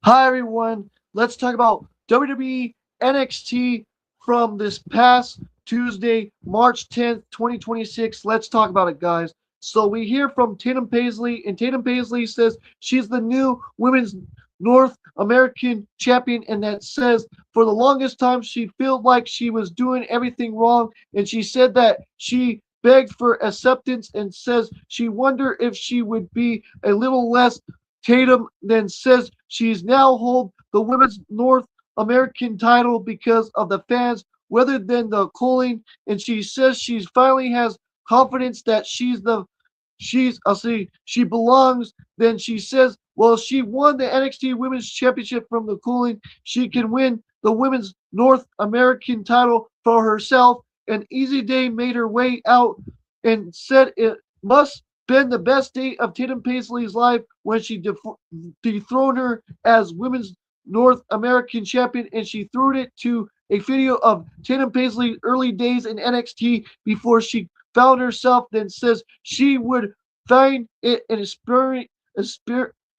Hi everyone. Let's talk about WWE NXT from this past Tuesday, March 10th, 2026. Let's talk about it, guys. So we hear from Tatum Paisley, and Tatum Paisley says she's the new Women's North American champion, and that says for the longest time she felt like she was doing everything wrong, and she said that she begged for acceptance and says she wondered if she would be a little less. Tatum then says she's now hold the Women's North American title because of the fans rather than the calling, and she says she finally has confidence that I'll see she belongs. Then she says, well, she won the NXT Women's Championship from the cooling. She can win the Women's North American title for herself. And Easy Day made her way out and said it must been the best day of Tatum Paisley's life when she dethroned her as Women's North American champion, and she threw it to a video of Tatum Paisley's early days in NXT before she found herself. Then says she would find it an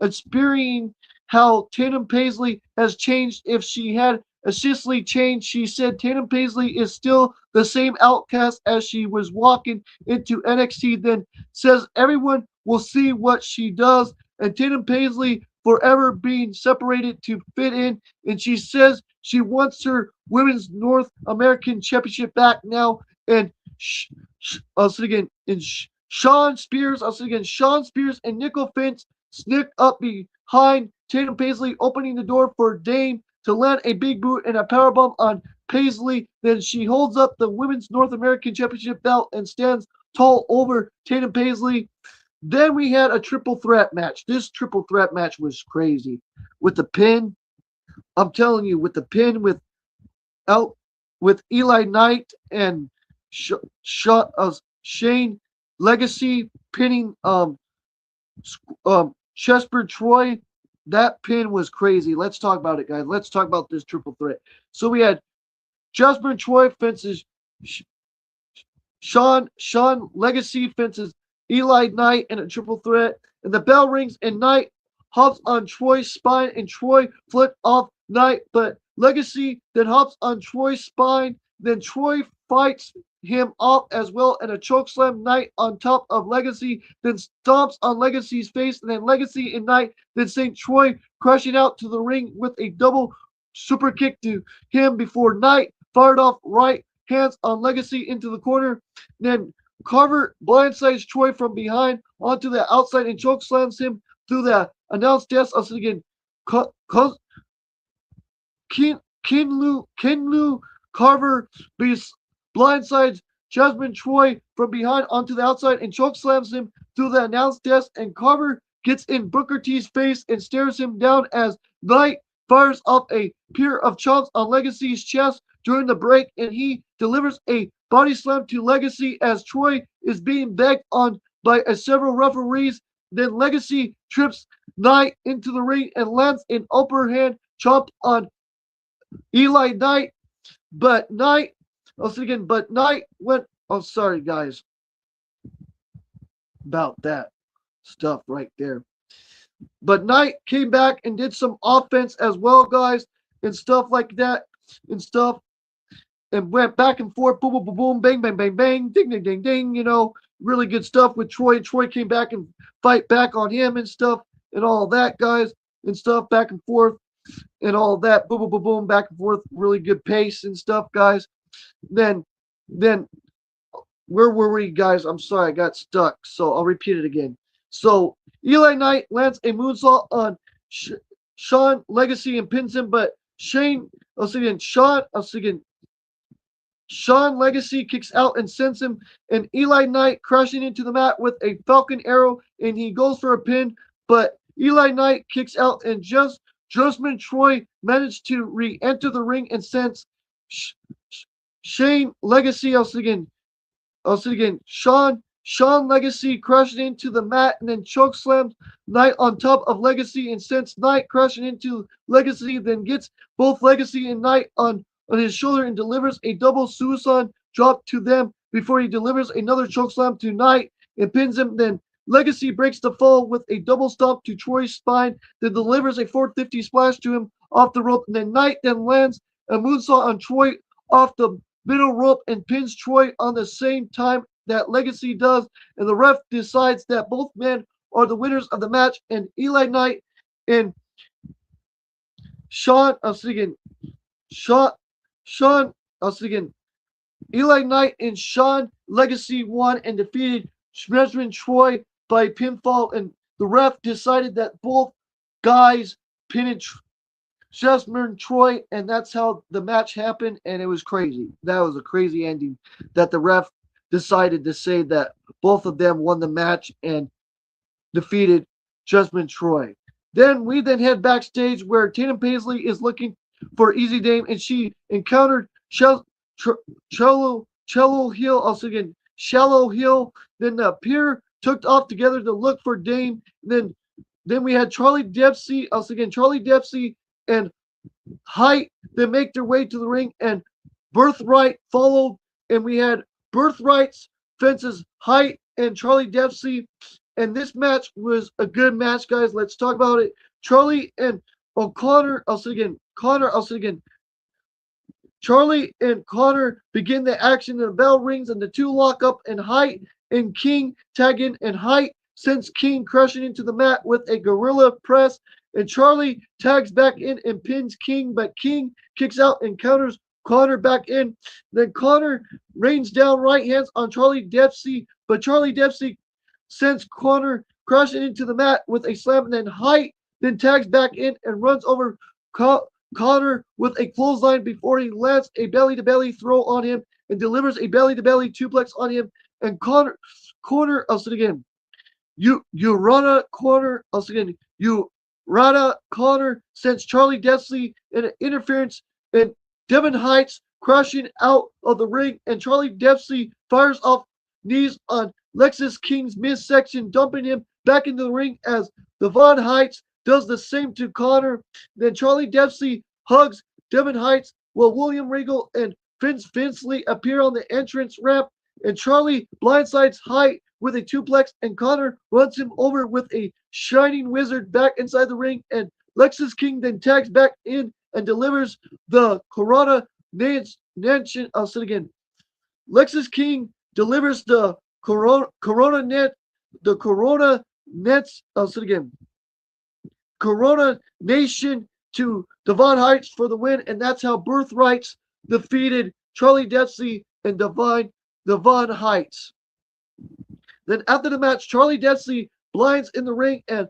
experiencing how Tatum Paisley has changed if she had assistly changed. She said Tatum Paisley is still the same outcast as she was walking into NXT. Then says everyone will see what she does, and Tatum Paisley forever being separated to fit in. And she says she wants her Women's North American Championship back now. And I'll say again, and Sean Spears, I'll say again, Sean Spears and Nickel Finch sneak up behind Tatum Paisley, opening the door for Dame to land a big boot and a powerbomb on Paisley. Then she holds up the Women's North American Championship belt and stands tall over Tatum Paisley. Then we had a triple threat match. This triple threat match was crazy. With the pin, I'm telling you, with the pin out with Eli Knight and Shane Legacy pinning Chesper Troy. That pin was crazy. Let's talk about it, guys. Let's talk about this triple threat. So we had Jasper Troy fences Sean Legacy fences Eli Knight in a triple threat, and the bell rings and Knight hops on Troy's spine and Troy flipped off Knight, but Legacy then hops on Troy's spine. Then Troy fights him off as well, and a chokeslam Knight on top of Legacy, then stomps on Legacy's face, and then Legacy and Knight then send Troy crashing out to the ring with a double super kick to him before Knight fired off right hands on Legacy into the corner. Then Carver blindsides Troy from behind onto the outside and chokeslams him through the announced death of again. Kinlu Carver blindsides Jasmine Troy from behind onto the outside and chokeslams him through the announced desk, and Carver gets in Booker T's face and stares him down as Knight fires off a pair of chomps on Legacy's chest during the break, and he delivers a body slam to Legacy as Troy is being begged on by several referees. Then Legacy trips Knight into the ring and lands an upper hand chomp on Eli Knight, but Knight, I'll say again, but Knight went, oh, sorry, guys, about that stuff right there. But Knight came back and did some offense as well, guys, and stuff like that, and stuff, and went back and forth, boom, boom, boom, boom, bang, bang, bang, bang, ding, ding, ding, ding, really good stuff with Troy. Troy came back and fight back on him and stuff, and all that, guys, and stuff, back and forth, and all that, boom, boom, boom, boom, back and forth, really good pace and stuff, guys. Then, where were we, guys? I'm sorry, I got stuck, so I'll repeat it again. So Eli Knight lands a moonsault on Sean Legacy and pins him, but Sean Legacy kicks out and sends him, and Eli Knight crashing into the mat with a Falcon Arrow, and he goes for a pin, but Eli Knight kicks out, and Jasmine Troy managed to re-enter the ring and sends Shane Legacy, Sean Legacy crashing into the mat and then chokeslams Knight on top of Legacy and sends Knight crashing into Legacy, then gets both Legacy and Knight on his shoulder and delivers a double suicide drop to them before he delivers another chokeslam to Knight and pins him. Then Legacy breaks the fall with a double stomp to Troy's spine, then delivers a 450 splash to him off the rope, and then Knight then lands a moonsault on Troy off the middle rope and pins Troy on the same time that Legacy does, and the ref decides that both men are the winners of the match, and Eli Knight and Sean, I was thinking, Sean, I was thinking, Eli Knight and Sean Legacy won and defeated Jessamine Troy by pinfall, and the ref decided that both guys pinned Jessamine Troy, and that's how the match happened, and it was crazy. That was a crazy ending that the ref decided to say that both of them won the match and defeated Jessamine Troy. Then we then head backstage where Tatum Paisley is looking for Easy Dame, and she encountered Cello Hill, also again Shallow Hill. Then the pair took off together to look for Dame. Then we had Charlie Dempsey, also again Charlie Dempsey and Height. They make their way to the ring, and Birthright followed, and we had Birthright's fences Height and Charlie Dempsey. And this match was a good match, guys. Let's talk about it. Charlie and O'Connor, Charlie and Connor begin the action, and the bell rings, and the two lock up, and Height and King tag in, and Height sends King crashing into the mat with a gorilla press, and Charlie tags back in and pins King, but King kicks out and counters Connor back in. Then Connor rains down right hands on Charlie Dempsey, but Charlie Dempsey sends Connor crashing into the mat with a slam, and then Height then tags back in and runs over Connor with a clothesline before he lands a belly-to-belly throw on him and delivers a belly-to-belly suplex on him. And Connor, I'll say it again. Urana Connor sends Charlie Dempsey in an interference, and Devin Heights crashing out of the ring, and Charlie Dempsey fires off knees on Lexus King's midsection, dumping him back into the ring as Devon Heights does the same to Connor. Then Charlie Dempsey hugs Devin Heights while William Regal and Vince Finley appear on the entrance ramp, and Charlie blindsides Height with a suplex, and Connor runs him over with a shining wizard back inside the ring, and Lexus King then tags back in and delivers the Corona Nation. I'll say it again. Lexus King delivers the Corona Nets. I'll say it again. Corona Nation to Devon Heights for the win, and that's how Birthrights defeated Charlie Dempsey and Devon Heights. Then after the match, Charlie Dempsey blinds in the ring and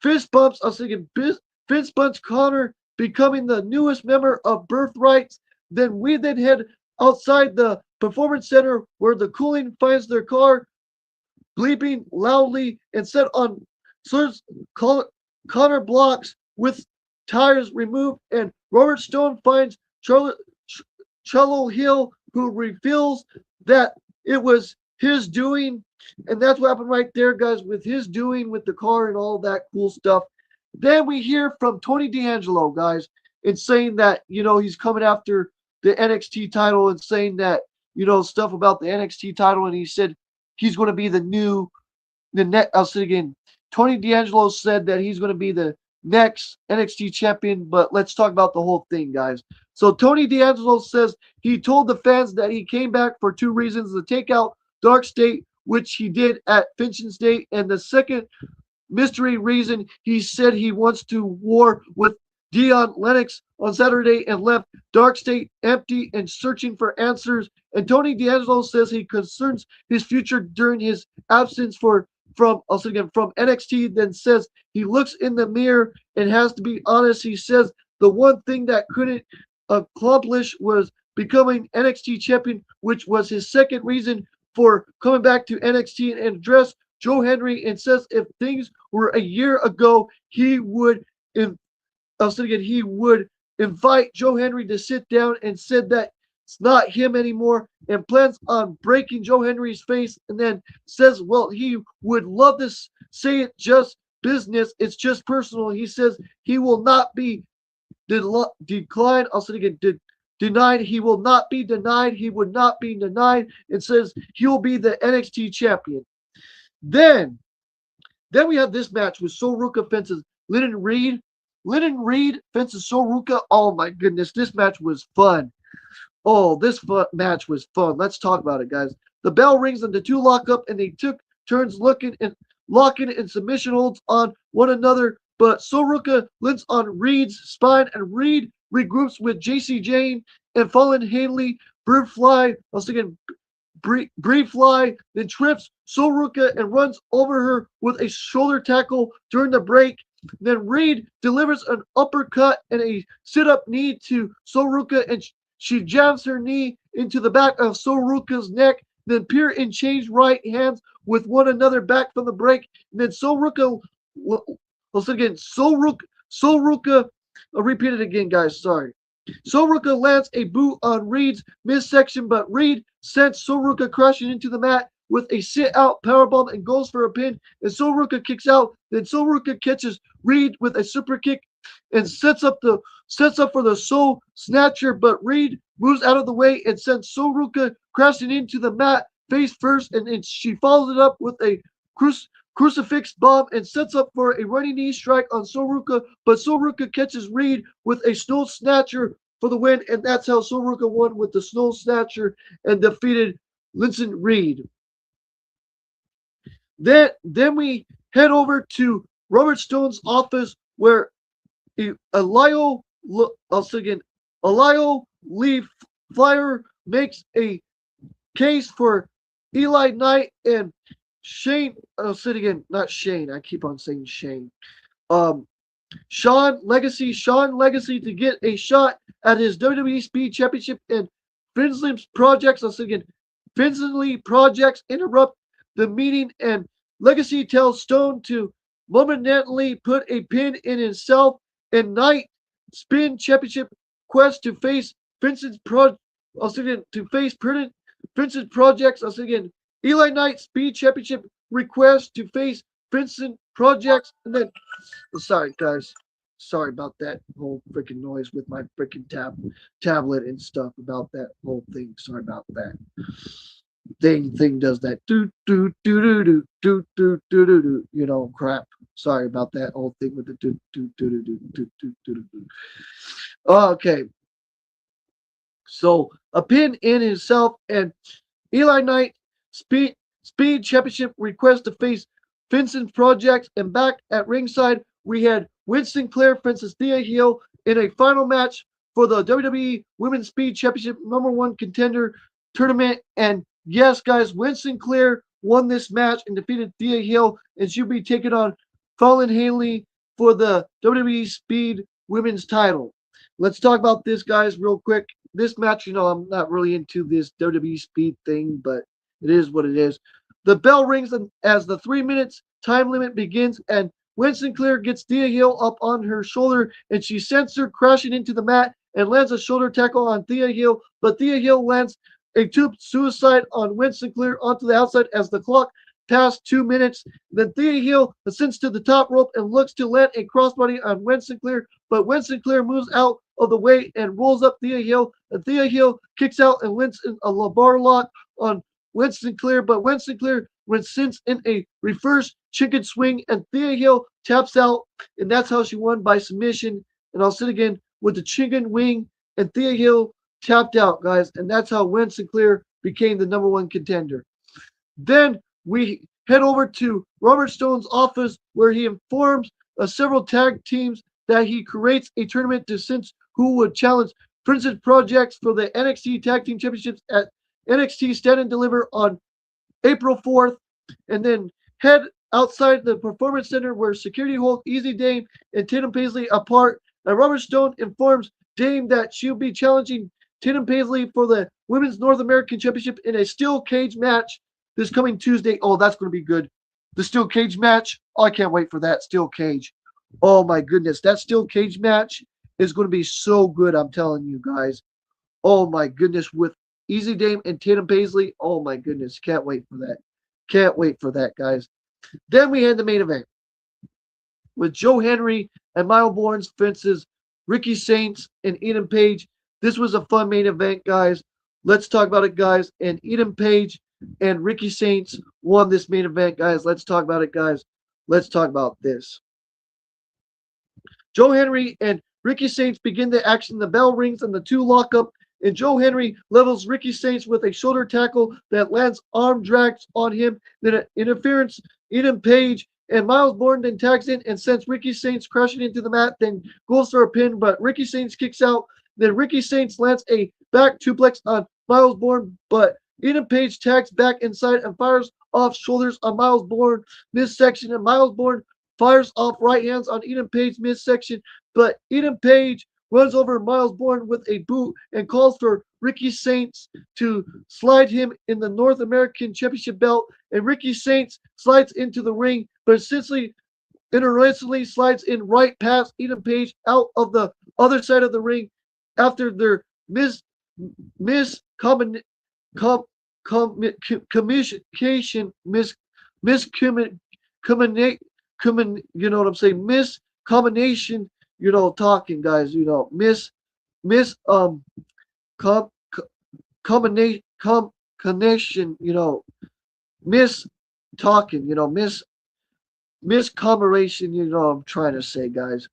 fist bumps. I was thinking fist bumps Connor, becoming the newest member of Birthrights. Then we then head outside the Performance Center where the Cooling finds their car bleeping loudly and set on Connor blocks with tires removed, and Robert Stone finds Cello Hill, who reveals that it was his doing, and that's what happened right there, guys, with his doing with the car and all that cool stuff. Then we hear from Tony D'Angelo, guys, in saying that, he's coming after the NXT title and saying that, stuff about the NXT title, and he said he's going to be I'll say it again. Tony D'Angelo said that he's going to be the next NXT champion, but let's talk about the whole thing, guys. So Tony D'Angelo says he told the fans that he came back for two reasons: to take out Dark State, which he did at Vengeance Day, and the second mystery reason, he said he wants to war with Dion Lennox on Saturday and left Dark State empty and searching for answers. And Tony D'Angelo says he concerns his future during his absence from NXT, then says he looks in the mirror and has to be honest. He says the one thing that couldn't accomplish was becoming NXT champion, which was his second reason for coming back to NXT, and address Joe Henry, and says if things were a year ago, he would invite Joe Henry to sit down, and said that it's not him anymore and plans on breaking Joe Henry's face, and then says, well, he would love to say it just business. It's just personal. He says he will not be declined. I'll say it again. Denied. He will not be denied. He would not be denied, and says he will be the NXT champion. Then, then we have this match with Soruka fences Lyndon Reed. Lyndon Reed fences Soruka. Oh my goodness, this match was fun. Oh, this match was fun. Let's talk about it, guys. The bell rings and the two lock up, and they took turns locking and submission holds on one another. But Soruka lands on Reed's spine, and Reed regroups with JC Jane and Fallen Hanley. Bird Fly, once again, Bree Fly, then trips Soruka and runs over her with a shoulder tackle during the break. Then Reed delivers an uppercut and a sit-up knee to Soruka, and she jabs her knee into the back of Soruka's neck. Then Peer and change right hands with one another back from the break. And then Soruka, once again, Soruka, I'll repeat it again, guys. Sorry. Soruka lands a boot on Reed's midsection, but Reed sends Soruka crashing into the mat with a sit-out powerbomb and goes for a pin. And Soruka kicks out. Then Soruka catches Reed with a super kick and sets up for the Soul Snatcher, but Reed moves out of the way and sends Soruka crashing into the mat face first, and she follows it up with a crucifix bomb and sets up for a running knee strike on Soruka, but Soruka catches Reed with a Snow Snatcher for the win, and that's how Soruka won with the Snow Snatcher and defeated Lyndon Reed. Then we head over to Robert Stone's office where Alio Lee Flyer makes a case for Eli Knight and Shane. I'll say it again, not Shane. I keep on saying Shane. Sean Legacy to get a shot at his WWE Speed Championship, and Finley's projects. I'll say it again. Finley projects interrupt the meeting, and Legacy tells Stone to momentarily put a pin in himself, and Knight spin championship quest to face Vincent's Vincent projects. I'll say again. Eli Knight speed championship request to face Vincent projects, and then sorry guys, sorry about that whole freaking noise with my freaking tablet and stuff about that whole thing. Sorry about that. Thing does that do crap. Sorry about that whole thing with the do. Okay, so a pin in himself, and Eli Knight speed championship request to face Vincent projects, and back at ringside we had Winston Clare versus Thea Hill in a final match for the WWE Women's Speed Championship #1 contender tournament. And yes, guys, Winston Clare won this match and defeated Thea Hill, and she'll be taking on Fallon Henley for the WWE Speed Women's title. Let's talk about this, guys, real quick. This match, I'm not really into this WWE Speed thing, but it is what it is. The bell rings as the 3 minutes time limit begins, and Winston Clare gets Thea Hill up on her shoulder, and she sends her crashing into the mat and lands a shoulder tackle on Thea Hill, but Thea Hill lands a tube suicide on Winston Clare onto the outside as the clock passed 2 minutes. Then Thea Hill ascends to the top rope and looks to land a crossbody on Winston Clare, but Winston Clare moves out of the way and rolls up Thea Hill, and Thea Hill kicks out and lands in a bar lock on Winston Clare, but Winston Clare sends in a reverse chicken swing, and Thea Hill taps out, and that's how she won by submission. And I'll sit again with the chicken wing, and Thea Hill tapped out, guys, and that's how Winston Clare became the #1 contender. Then we head over to Robert Stone's office where he informs several tag teams that he creates a tournament to sense who would challenge Vincent Projects for the NXT Tag Team Championships at NXT Stand and Deliver on April 4th, and then head outside the Performance Center where security holds Easy Dame and Tatum Paisley apart. And Robert Stone informs Dame that she'll be challenging Tatum Paisley for the Women's North American Championship in a steel cage match this coming Tuesday. Oh, that's going to be good. The steel cage match. Oh, I can't wait for that steel cage. Oh my goodness, that steel cage match is going to be so good. I'm telling you guys. Oh my goodness, with Easy Dame and Tatum Paisley. Oh my goodness, can't wait for that. Can't wait for that, guys. Then we had the main event with Joe Henry and Miles Borns versus Ricky Saints and Eden Page. This was a fun main event, guys. Let's talk about it, guys. And Eden Page and Ricky Saints won this main event, guys. Let's talk about it, guys. Let's talk about this. Joe Henry and Ricky Saints begin the action. The bell rings and the two lock up. And Joe Henry levels Ricky Saints with a shoulder tackle that lands arm drags on him. Then an interference, Eden Page and Miles Bourne then tags in and sends Ricky Saints crashing into the mat. Then goes for a pin, but Ricky Saints kicks out. Then Ricky Saints lands a back suplex on Miles Bourne, but Eden Page tags back inside and fires off shoulders on Miles Bourne midsection, and Miles Bourne fires off right hands on Eden Page midsection, but Eden Page runs over Miles Bourne with a boot and calls for Ricky Saints to slide him in the North American Championship belt, and Ricky Saints slides into the ring, but essentially interestingly slides in right past Eden Page out of the other side of the ring after their miscommunication, you know what I'm saying, miscombination, talking, guys, miss com, combination connection, miss talking, miscommeration, I'm trying to say, guys.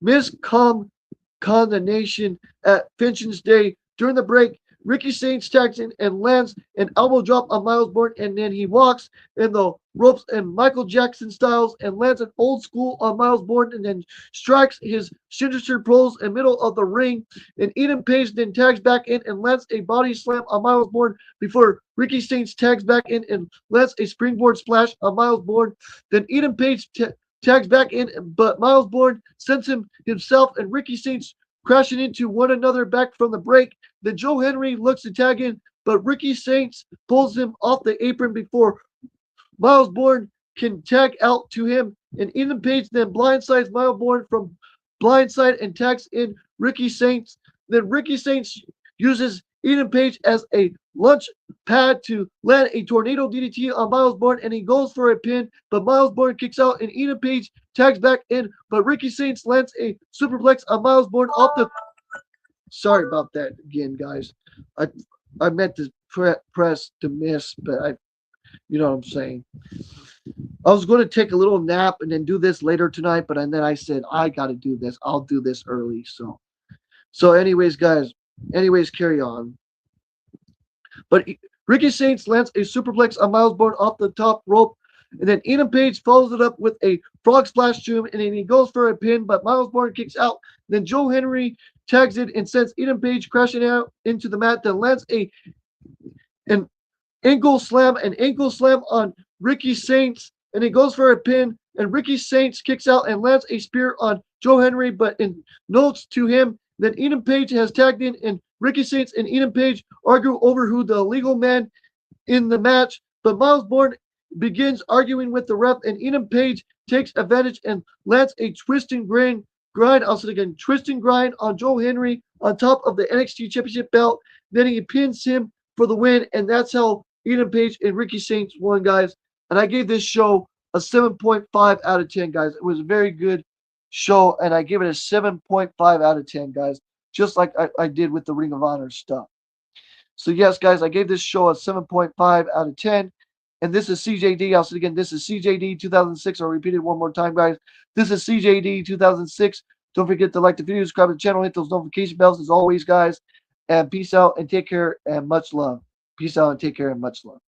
Miscondemnation at Vengeance Day. During the break, Ricky Saints tags in and lands an elbow drop on Miles Bourne, and then he walks in the ropes and Michael Jackson styles and lands an old school on Miles Bourne, and then strikes his signature pose in the middle of the ring. And Eden Page then tags back in and lands a body slam on Miles Bourne before Ricky Saints tags back in and lands a springboard splash on Miles Bourne. Then Eden Page tags back in, but Miles Bourne sends himself and Ricky Saints crashing into one another back from the break. Then Joe Henry looks to tag in, but Ricky Saints pulls him off the apron before Miles Bourne can tag out to him. And Eden Page then blindsides Miles Bourne from blindside and tags in Ricky Saints. Then Ricky Saints uses Eden Page as a lunch pad to land a tornado DDT on Miles Bourne, and he goes for a pin, but Miles Bourne kicks out and Eden Page tags back in, but Ricky Saints lands a superplex on Miles Bourne off the. Sorry about that again, guys. I meant to press to miss, but you know what I'm saying. I was going to take a little nap and then do this later tonight, but then I said I got to do this. I'll do this early. So anyways, guys. Anyways, carry on. But Ricky Saints lands a superplex on Miles Bourne off the top rope, and then Eden Page follows it up with a frog splash to him, and then he goes for a pin, but Miles Bourne kicks out. Then Joe Henry tags it and sends Eden Page crashing out into the mat, then lands an ankle slam on Ricky Saints, and he goes for a pin, and Ricky Saints kicks out and lands a spear on Joe Henry, but in notes to him, then Eden Page has tagged in, and Ricky Saints and Eden Page argue over who the legal man in the match, but Miles Bourne begins arguing with the ref, and Eden Page takes advantage and lands a twist and grind. Also again, twist and grind on Joe Henry on top of the NXT Championship belt. Then he pins him for the win, and that's how Eden Page and Ricky Saints won, guys. And I gave this show a 7.5 out of 10, guys. It was a very good show, and I give it a 7.5 out of 10, guys, just like I did with the Ring of Honor stuff. So yes, guys, I gave this show a 7.5 out of 10. And this is CJD. I'll say it again. This is CJD 2006. I'll repeat it one more time, guys. This is CJD 2006. Don't forget to like the video, subscribe to the channel, hit those notification bells as always, guys. And peace out and take care and much love. Peace out and take care and much love.